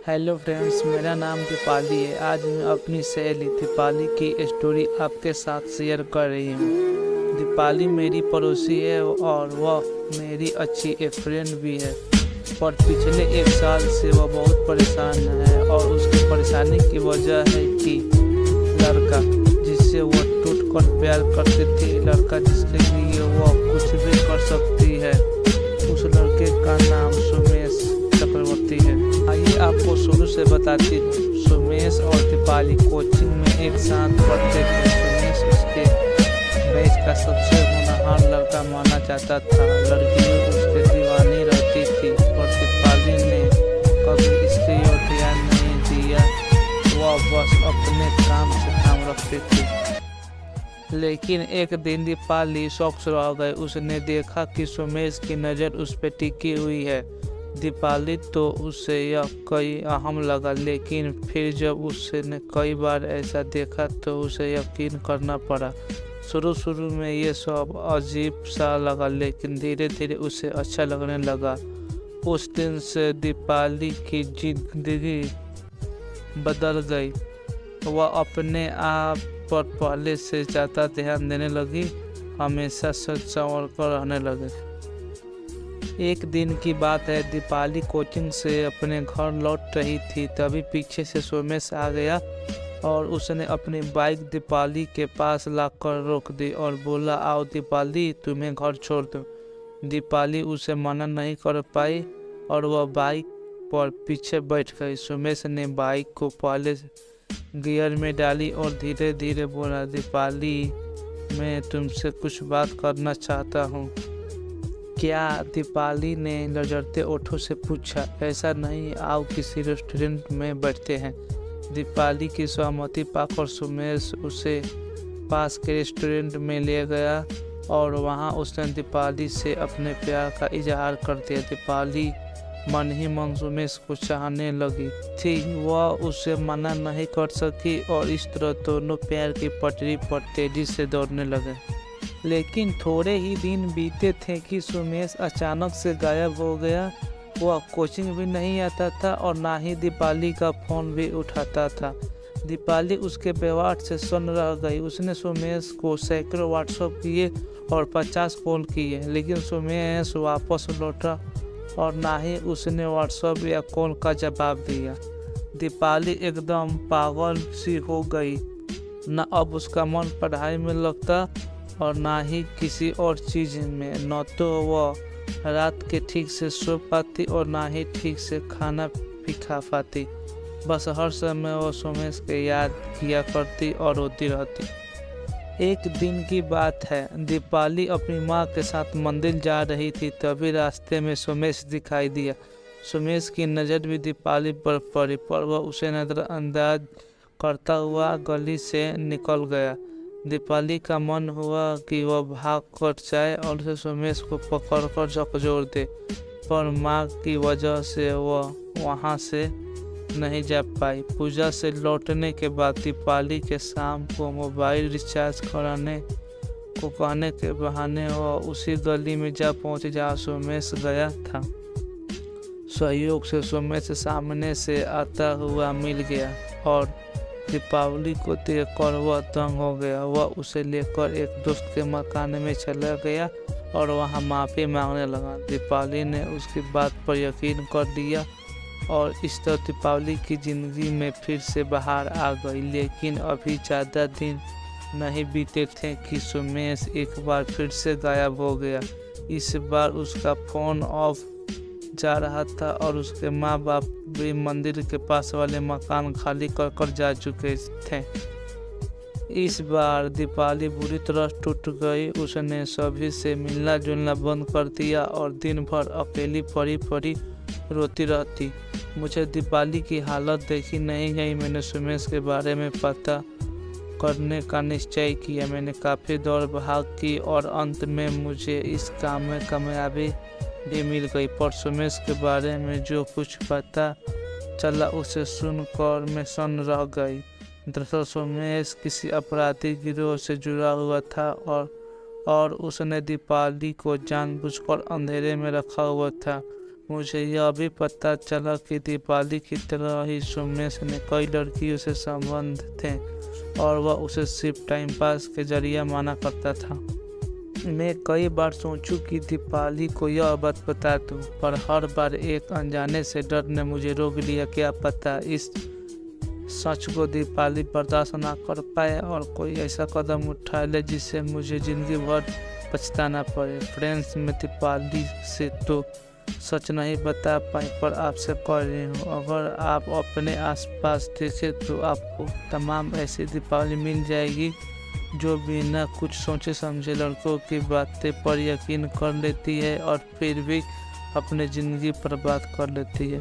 Hello friends, मेरा नाम दीपाली है। आज मैं अपनी सहेली दीपाली की स्टोरी आपके साथ शेयर कर रही हूँ। दीपाली मेरी पड़ोसी है और वह मेरी अच्छी एक फ्रेंड भी है। पर पिछले एक साल से वह बहुत परेशान है और उसकी परेशानी की वजह है कि लड़का जिससे वह टूट कर प्यार करती थी, लड़का जिसके लिए वह कुछ भी कर सकती है, उस लड़के का नाम सुमेश चक्रवर्ती है। आइए आपको शुरू से बताती हूँ। सुमेश और दीपाली कोचिंग में एक साथ पढ़ते थे। सुमेश उसके बैच का सबसे होनहार लड़का माना जाता था। लड़कियां उसके दीवानी रहती थी और दीपाली ने कभी इसकी ओर ध्यान नहीं दिया। वह बस अपने काम से काम रखती थी। लेकिन एक दिन दीपाली शौक रह गई। उसने देखा कि सुमेश की नज़र उस पर टिकी हुई है। दीपाली तो उसे यह कई अहम लगा, लेकिन फिर जब उसने कई बार ऐसा देखा तो उसे यकीन करना पड़ा। शुरू में ये सब अजीब सा लगा, लेकिन धीरे धीरे उसे अच्छा लगने लगा। उस दिन से दीपाली की जिंदगी बदल गई। वह अपने आप पर पहले से ज़्यादा ध्यान देने लगी, हमेशा सच संवर कर रहने लगे। एक दिन की बात है, दीपाली कोचिंग से अपने घर लौट रही थी। तभी पीछे से सुमेश आ गया और उसने अपनी बाइक दीपाली के पास लाकर रोक दी और बोला, आओ दीपाली, तुम्हें घर छोड़ दो। दीपाली उसे मना नहीं कर पाई और वह बाइक पर पीछे बैठ गई। सुमेश ने बाइक को पहले गियर में डाली और धीरे धीरे बोला, दीपाली, मैं तुमसे कुछ बात करना चाहता हूँ। क्या? दीपाली ने लजरते ओठों से पूछा। ऐसा नहीं, आओ किसी रेस्टोरेंट में बैठते हैं। दीपाली की सहमति पाकर सुमेश उसे पास के रेस्टोरेंट में ले गया और वहां उसने दीपाली से अपने प्यार का इजहार कर दिया। दीपाली मन ही मन सुमेश को चाहने लगी थी। वह उसे मना नहीं कर सकी और इस तरह दोनों प्यार की पटरी पर तेजी से दौड़ने लगे। लेकिन थोड़े ही दिन बीते थे कि सुमेश अचानक से गायब हो गया। वह कोचिंग भी नहीं आता था और ना ही दीपाली का फ़ोन भी उठाता था। दीपाली उसके व्यवहार से सुन्न रह गई। उसने सुमेश को सैकड़ों व्हाट्सएप किए और 50 कॉल किए, लेकिन सुमेश वापस लौटा और ना ही उसने व्हाट्सएप या कॉल का जवाब दिया। दीपाली एकदम पागल सी हो गई। न अब उसका मन पढ़ाई में लगता और ना ही किसी और चीज़ में। न तो वह रात के ठीक से सो पाती और ना ही ठीक से खाना भी खा पाती। बस हर समय वह सुमेश के याद किया करती और रोती रहती। एक दिन की बात है, दीपाली अपनी माँ के साथ मंदिर जा रही थी। तभी रास्ते में सुमेश दिखाई दिया। सुमेश की नज़र भी दीपाली पर पड़ी, पर वह उसे नज़रअंदाज करता हुआ गली से निकल गया। दीपाली का मन हुआ कि वह भाग कर जाए और उसे सुमेश को पकड़कर झकझोर दे, पर माँ की वजह से वह वहाँ से नहीं जा पाई। पूजा से लौटने के बाद दीपाली के शाम को मोबाइल रिचार्ज कराने को कहने के बहाने वह उसी गली में जा पहुँची जहाँ सुमेश गया था। सहयोग से सुमेश सामने से आता हुआ मिल गया और दीपावली को देखकर वह दंग हो गया। वह उसे लेकर एक दोस्त के मकान में चला गया और वहां माफ़ी मांगने लगा। दीपाली ने उसकी बात पर यकीन कर लिया और इस तरह दीपावली की ज़िंदगी में फिर से बाहर आ गई। लेकिन अभी ज़्यादा दिन नहीं बीते थे कि सुमेश एक बार फिर से गायब हो गया। इस बार उसका फ़ोन ऑफ जा रहा था और उसके माँ बाप भी मंदिर के पास वाले मकान खाली कर जा चुके थे। इस बार दीपाली बुरी तरह टूट गई। उसने सभी से मिलना जुलना बंद कर दिया और दिन भर अकेली पड़ी रोती रहती। मुझे दीपाली की हालत देखी नहीं गई। मैंने सुमेश के बारे में पता करने का निश्चय किया। मैंने काफ़ी दौड़ भाग की और अंत में मुझे इस काम में कामयाबी भी मिल गई। पर सुमेश के बारे में जो कुछ पता चला उसे सुनकर मैं सन्न रह गई। दरअसल सुमेश किसी अपराधी गिरोह से जुड़ा हुआ था और उसने दीपाली को जानबूझकर अंधेरे में रखा हुआ था। मुझे यह भी पता चला कि दीपाली की तरह ही सुमेश ने कई लड़कियों से संबंध थे और वह उसे सिर्फ टाइम पास के जरिए माना करता था। मैं कई बार सोचूं कि दीपाली को यह बात बता दूं, पर हर बार एक अनजाने से डर ने मुझे रोक लिया। क्या पता इस सच को दीपाली बर्दाश्त ना कर पाए और कोई ऐसा कदम उठा ले जिससे मुझे जिंदगी भर पछताना पड़े। फ्रेंड्स, मैं दीपाली से तो सच नहीं बता पाई, पर आपसे कह रही हूँ, अगर आप अपने आसपास देखें तो आपको तमाम ऐसी दीपावली मिल जाएगी जो बिना कुछ सोचे समझे लड़कों की बातें पर यकीन कर लेती है और फिर भी अपनी ज़िंदगी बर्बाद कर लेती है।